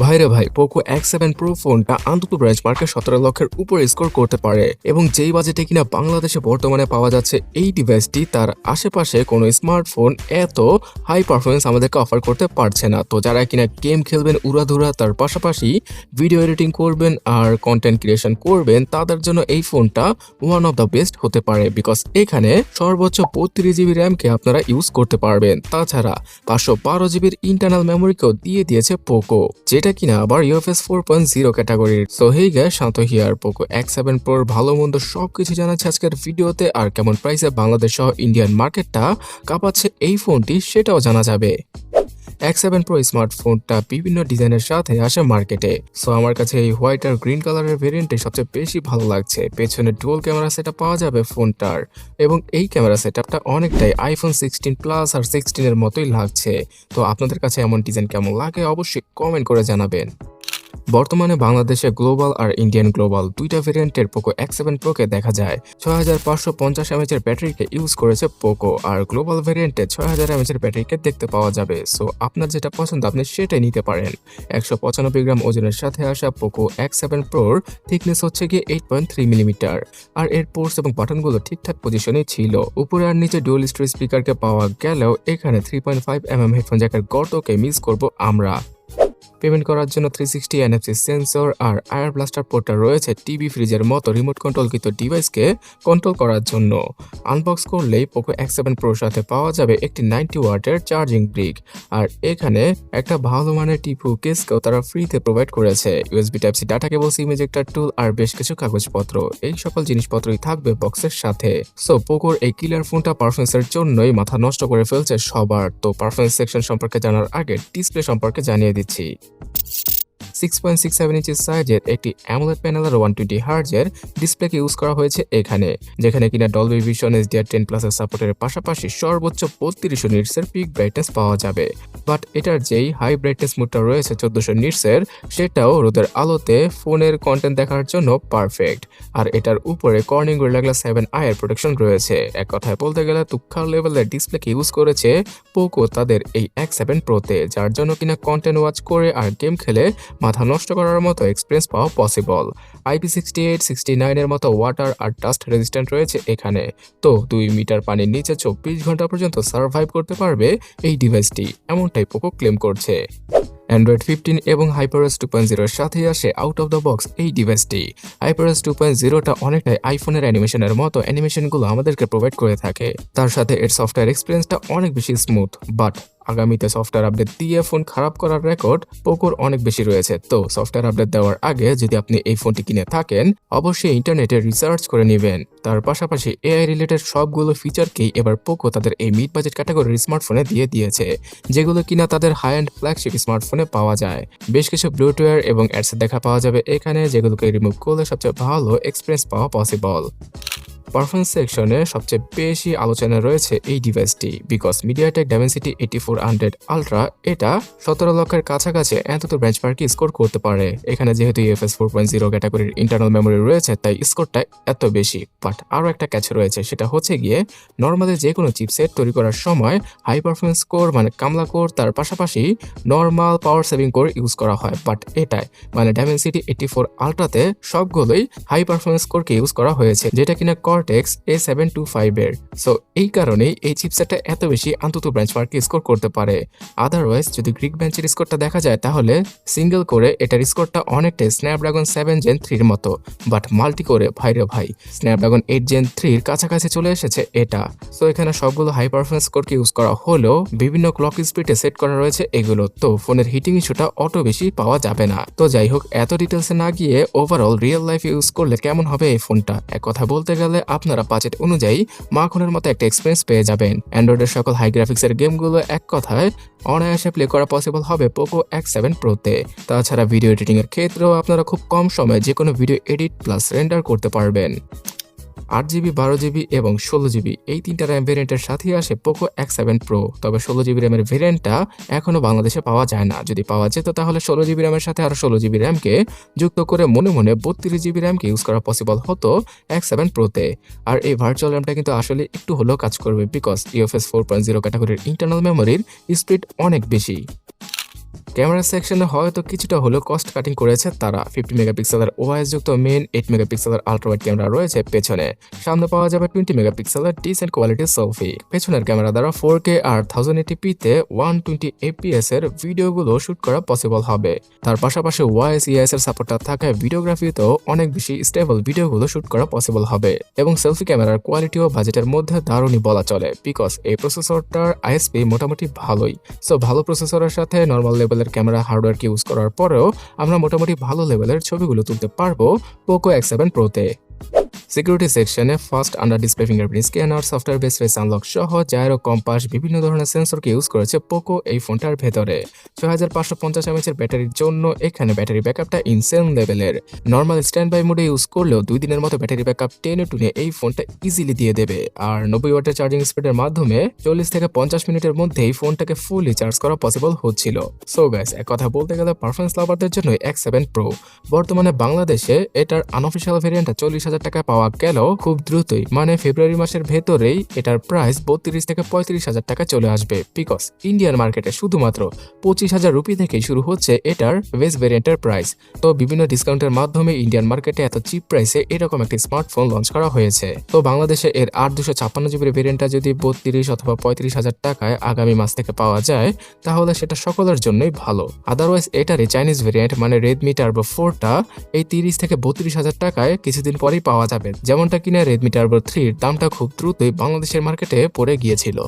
ভাইরে ভাই, Poco X7 Pro ফোনটা আন্তত বেঞ্চমার্কে 17 লক্ষের উপরে স্কোর করতে পারে এবং যেই বাজেটে কিনা বাংলাদেশে বর্তমানে পাওয়া যাচ্ছে এই ডিভাইসটি তার আশেপাশে কোনো স্মার্টফোন এত হাই পারফরমেন্স আমাদেরকে অফার করতে পারছে না। তো যারা কিনা গেম খেলবেন উড়াধুরা, তার পাশাপাশি ভিডিও এডিটিং করবেন আর কন্টেন্ট ক্রিয়েশন করবেন, তাদের জন্য এই ফোনটা ওয়ান অফ দ্য বেস্ট হতে পারে। বিকজ এখানে সর্বোচ্চ 32 জিবি র্যামকে আপনারা ইউজ করতে পারবেন। তাছাড়া 512 জিবির ইন্টারনাল মেমোরিকেও দিয়ে দিয়েছে পোকো, যেটা কিনা আবার UFS 4.0 ক্যাটাগরির। So hey guys, Shanto here. Poco X7 Pro ভালো মন্দ সবকিছু জানাচ্ছে আজকের ভিডিওতে, আর কেমন প্রাইসে বাংলাদেশ সহ ইন্ডিয়ান মার্কেটটা কাঁপাচ্ছে এই ফোনটি সেটাও জানা যাবে। X7 Pro স্মার্টফোনটা বিভিন্ন ডিজাইনের সাথে আসে মার্কেটে। সো আমার কাছে এই হোয়াইট আর গ্রিন কালারের ভেরিয়েন্টে সবচেয়ে বেশি ভালো লাগছে। পেছনে ডুয়াল ক্যামেরা সেটআপ পাওয়া যাবে ফোনটার, এবং এই ক্যামেরা সেটআপটা অনেকটাই আইফোন 16 প্লাস আর 16 এর মতোই লাগছে। তো আপনাদের কাছে এমন ডিজাইন কেমন লাগে অবশ্যই কমেন্ট করে জানাবেন। বর্তমানে বাংলাদেশে গ্লোবাল আর ইন্ডিয়ান গ্লোবাল দুইটা ভেরিয়েন্টের পোকো X7 Pro কে দেখা যায়। 6550 mAh এর ব্যাটারিকে ইউজ করেছে পোকো, আর গ্লোবাল ভেরিয়েন্টে 6000 mAh এর ব্যাটারিকে দেখতে পাওয়া যাবে। সো আপনার যেটা পছন্দ আপনি সেটাই নিতে পারেন। 195 গ্রাম ওজনের সাথে আসা পোকো X7 Proর থিকনেস হচ্ছে গিয়ে 8.3 মিলিমিটার, আর এর পোর্টস এবং বাটনগুলো ঠিকঠাক পজিশনে ছিল। উপরে আর নিচে ডুয়াল স্টোরেজ স্পিকারকে পাওয়া গেলেও এখানে 3.5 হেডফোন জ্যাকের গর্তকে মিস করব আমরা। পেমেন্ট করার জন্য 360 NFC সেন্সর আর আয়ার ব্লাস্টার পোর্টটা রয়েছে টিভি ফ্রিজের মতো রিমোট কন্ট্রোলকৃত ডিভাইসকে কন্ট্রোল করার জন্য। আনবক্স করলেই পোকো X7 Proর সাথে পাওয়া যাবে একটি 90 ওয়াটের চার্জিং ব্রিক, আর এখানে একটা ভালো মানের টিপু কেসকেও তারা ফ্রিতে প্রোভাইড করেছে। USB Type-C data cable, SIM ejector tool আর বেশ কিছু কাগজপত্র, এই সকল জিনিসপত্রই থাকবে বক্সের সাথে। সো পোকোর এই কিলার ফোনটা পারফরমেন্সের জন্যই মাথা নষ্ট করে ফেলছে সবার। তো পারফরমেন্স সেকশন সম্পর্কে জানার আগে ডিসপ্লে সম্পর্কে জানিয়ে দিচ্ছি। 6.67 ইঞ্চি সাইজের একটি Amoled প্যানেলের 120 Hz ডিসপ্লেকে ইউজ করা হয়েছে এখানে, যেখানে কিনা ডলবি ভিশন HDR10+ এর সাপোর্টের পাশাপাশি সর্বোচ্চ 3200 নিটসের পিক ব্রাইটনেস পাওয়া যাবে। বাট এটার যেই হাই ব্রাইটনেস মোডটা রয়েছে 1400 নিটসের, সেটাও রোদের আলোতে ফোনের কন্টেন্ট দেখার জন্য পারফেক্ট। আর এটার উপরে কর্নিং গোরিলা গ্লাস 7i এর প্রোটেকশন রয়েছে। এক কথায় বলতে গেলে তুক্ষার লেভেলের ডিসপ্লেকে ইউজ করেছে পোকো তাদের এই X7 Proতে, যার জন্য কিনা কন্টেন্ট ওয়াচ করে আর গেম খেলে মাথা নষ্ট করার মতো এক্সপিরিয়েন্স পাওয়া পসিবল। IP68, 69 এর মতো ওয়াটার আর ডাস্ট রেজিস্ট্যান্ট রয়েছে এখানে। তো 2 মিটার পানির নিচে 24 ঘন্টা পর্যন্ত সার্ভাইভ করতে পারবে এই ডিভাইসটি, এমনটাই পোকো ক্লেম করছে। Android 15 এবং HyperOS 2.0 এর সাথে আসে আউট অফ দ্য বক্স এই ডিভাইসটি। HyperOS 2.0টা অনেকটাই আইফোনের অ্যানিমেশনের মতো অ্যানিমেশনগুলো আমাদেরকে প্রোভাইড করে থাকে। তার সাথে এর সফটওয়্যার এক্সপিরিয়েন্সটা অনেক বেশি স্মুথ, বাট আগামীতে সফটওয়্যার আপডেট দিয়ে ফোন খারাপ করার রেকর্ড পোকোর অনেক বেশি রয়েছে। তো সফটওয়্যার আপডেট দেওয়ার আগে যদি আপনি এই ফোনটি কিনে থাকেন, অবশ্যই ইন্টারনেটে রিসার্চ করে নেবেন। তার পাশাপাশি AI রিলেটেড সবগুলো ফিচারকেই এবার পোকো তাদের এই মিড বাজেট ক্যাটাগরির স্মার্টফোনে দিয়ে দিয়েছে, যেগুলো কিনা তাদের হাই এন্ড ফ্ল্যাগশিপ স্মার্টফোনে পাওয়া যায়। বেশ কিছু ব্লুটুথ এবং অ্যাডস দেখা পাওয়া যাবে এখানে, যেগুলোকে রিমুভ করলে সবচেয়ে ভালো এক্সপিরিয়েন্স পাওয়া পসিবল। পারফরমেন্স সেকশনে সবচেয়ে বেশি আলোচনা রয়েছে এই ডিভাইসটি, বিকজ মিডিয়াটেক ডাইমেনসিটি 8400 আলট্রা এটা 17 লক্ষের কাছাকাছি Antutu বেঞ্চমার্কে স্কোর করতে পারে। এখানে যেহেতু UFS 4.0 ক্যাটাগরির ইন্টারনাল মেমোরি রয়েছে, তাই স্কোরটা এত বেশি। বাট আরও একটা ক্যাচ রয়েছে, সেটা হচ্ছে গিয়ে নর্মালি যে কোনো চিপসেট তৈরি করার সময় হাই পারফরমেন্স কোর মানে কামলা কোর, তার পাশাপাশি normal power saving core use করা হয়। বাট এটাই মানে ডাইমেনসিটি 84 আলট্রাতে সবগুলোই হাই পারফরমেন্স কোরকে ইউজ করা হয়েছে, যেটা কিনা Cortex A725 এর। সো এই কারণেই এই চিপসেটটা এত বেশি Antutu বেঞ্চমার্কে স্কোর করতে পারে। আদারওয়াইজ যদি গ্রিক বেঞ্চের স্কোরটা দেখা যায়, তাহলে সিঙ্গেল করে এটার স্কোরটা অনেকটাই স্ন্যাপড্রাগন 7 Gen 3 এর মতো, বাট মাল্টি করে ভাইরে ভাই স্ন্যাপড্রাগন 8 Gen 3 এর কাছাকাছি চলে এসেছে এটা। সো এখানে সবগুলো হাই পারফরমেন্স কোরকে ইউজ করা হলেও বিভিন্ন ক্লক স্পিডে সেট করা রয়েছে এগুলো, তো ফোনের হিটিং ইস্যুটা অত বেশি পাওয়া যাবে না। তো যাই হোক, এত ডিটেলসে না গিয়ে ওভারঅল রিয়েল লাইফ ইউজ করলে কেমন হবে এই ফোনটা, এক কথা বলতে গেলে আপনারা বাজেট অনুযায়ী মাখনের মতো একটা এক্সপিরিয়েন্স পেয়ে যাবেন। অ্যান্ড্রয়েডের সকল হাই গ্রাফিক্সের গেমগুলো এক কথায় অনায়াসে প্লে করা পসিবল হবে পোকো X7 Proতে। তাছাড়া ভিডিও এডিটিং এর ক্ষেত্রেও আপনারা খুব কম সময়ে যে কোনো ভিডিও এডিট প্লাস রেন্ডার করতে পারবেন। 8GB, 12GB এবং 16GB এই তিনটা র্যাম ভেরিয়েন্টের সাথে আসে পোকো X7 Pro। তবে 16GB র্যামের ভেরিয়েন্টটা এখনো বাংলাদেশে পাওয়া যায় না। যদি পাওয়া যেত তাহলে 16GB র্যামের সাথে আরো 16GB র্যামকে যুক্ত করে মনে মনে 32GB র্যামকে ইউজ করা পসিবল হতো X7 Proতে। আর এই ভার্চুয়াল র্যামটা কিন্তু আসলে একটু হলেও কাজ করবে, বিকজ UFS 4.0 ক্যাটাগরির ইন্টারনাল মেমোরির স্পিড অনেক বেশি। ক্যামেরা সেকশনে হয়তো কিছুটা হলেও কস্ট কাটিং করেছে তারা। 50 মেগাপিক্সেলের ওআইএস যুক্ত মেইন, 8 মেগাপিক্সেলের আল্ট্রাওয়াইড ক্যামেরা রয়েছে পেছনে। সামনে পাওয়া যাবে 20 মেগাপিক্সেলের ডিসেন্ট কোয়ালিটির সেলফি। পেছনের ক্যামেরা দ্বারা 4K আর 1080p তে 120 fps এর ভিডিওগুলো শুট করা পসিবল হবে। তার পাশাপাশি ওআইএস ইএস এর সাপোর্টটা থাকায় ভিডিওগ্রাফিতেও অনেক বেশি স্টেবল ভিডিওগুলো শুট করা পসিবল হবে। এবং সেলফি ক্যামেরার কোয়ালিটিও বাজেটের মধ্যে দারুণই বলা চলে, বিকজ এই প্রসেসরটার আইএসপি মোটামুটি ভালোই। সো ভালো প্রসেসরের সাথে নর্মাল লেভেলের ক্যামেরা হার্ডওয়্যারকে ইউজ করার পরেও আমরা মোটামুটি ভালো লেভেলের ছবিগুলো তুলতে পারবো Poco X7 Pro-তে। সিকিউরিটি সেকশনে fast under display fingerprint scanner, software base face unlock সহ জাইরো কম্পাস বিভিন্ন ধরনের সেন্সরকে ইউজ করেছে পোকো এই ফোনটার ভেতরে। 6550 mAh এর ব্যাটারির জন্য এখানে ব্যাটারি ব্যাকআপটা ইনসেন লেভেলের। নর্মাল স্ট্যান্ড বাই মোডে ইউজ করলেও 2 দিনের মতো ব্যাটারি ব্যাকআপ টেনে টুনে এই ফোনটা ইজিলি দিয়ে দেবে। আর 90 ওয়াটের চার্জিং স্পিডের মাধ্যমে 40 থেকে 50 মিনিটের মধ্যেই ফোনটাকে ফুলি চার্জ করা পসিবল হচ্ছিল। সো গাইস, এক কথা বলতে গেলে পারফরমেন্স লাভারদের জন্য X7 Pro। বর্তমানে বাংলাদেশে এটার আনঅফিশিয়াল ভেরিয়েন্টটা 40,000 টাকায় পাওয়া গেলেও খুব দ্রুতই মানে ফেব্রুয়ারি মাসের ভেতরেই এটার প্রাইস 32 থেকে 35,000 টাকা চলে আসবে, বিকজ ইন্ডিয়ান মার্কেটে শুধুমাত্র 25,000 রুপি থেকেই শুরু হচ্ছে এটার বেস ভেরিয়েন্টের প্রাইস। তো বিভিন্ন ডিসকাউন্টের মাধ্যমে ইন্ডিয়ান মার্কেটে এত চিপ প্রাইসে এরকম একটি স্মার্টফোন লঞ্চ করা হয়েছে। তো বাংলাদেশে এর 8 জিবির ভেরিয়েন্টটা যদি 32 অথবা 35,000 টাকায় আগামী মাস থেকে পাওয়া যায়, তাহলে সেটা সকলের জন্যই ভালো। আদারওয়াইজ এটারই চাইনিজ ভেরিয়েন্ট মানে Redmi Turbo 4টা এই 30 থেকে 32,000 টাকায় কিছুদিন পরেই পাওয়া যাবে, যেমনটা কিনা Redmi Turbo 3 এর দামটা খুব দ্রুতই বাংলাদেশের মার্কেটে পড়ে গিয়েছিল।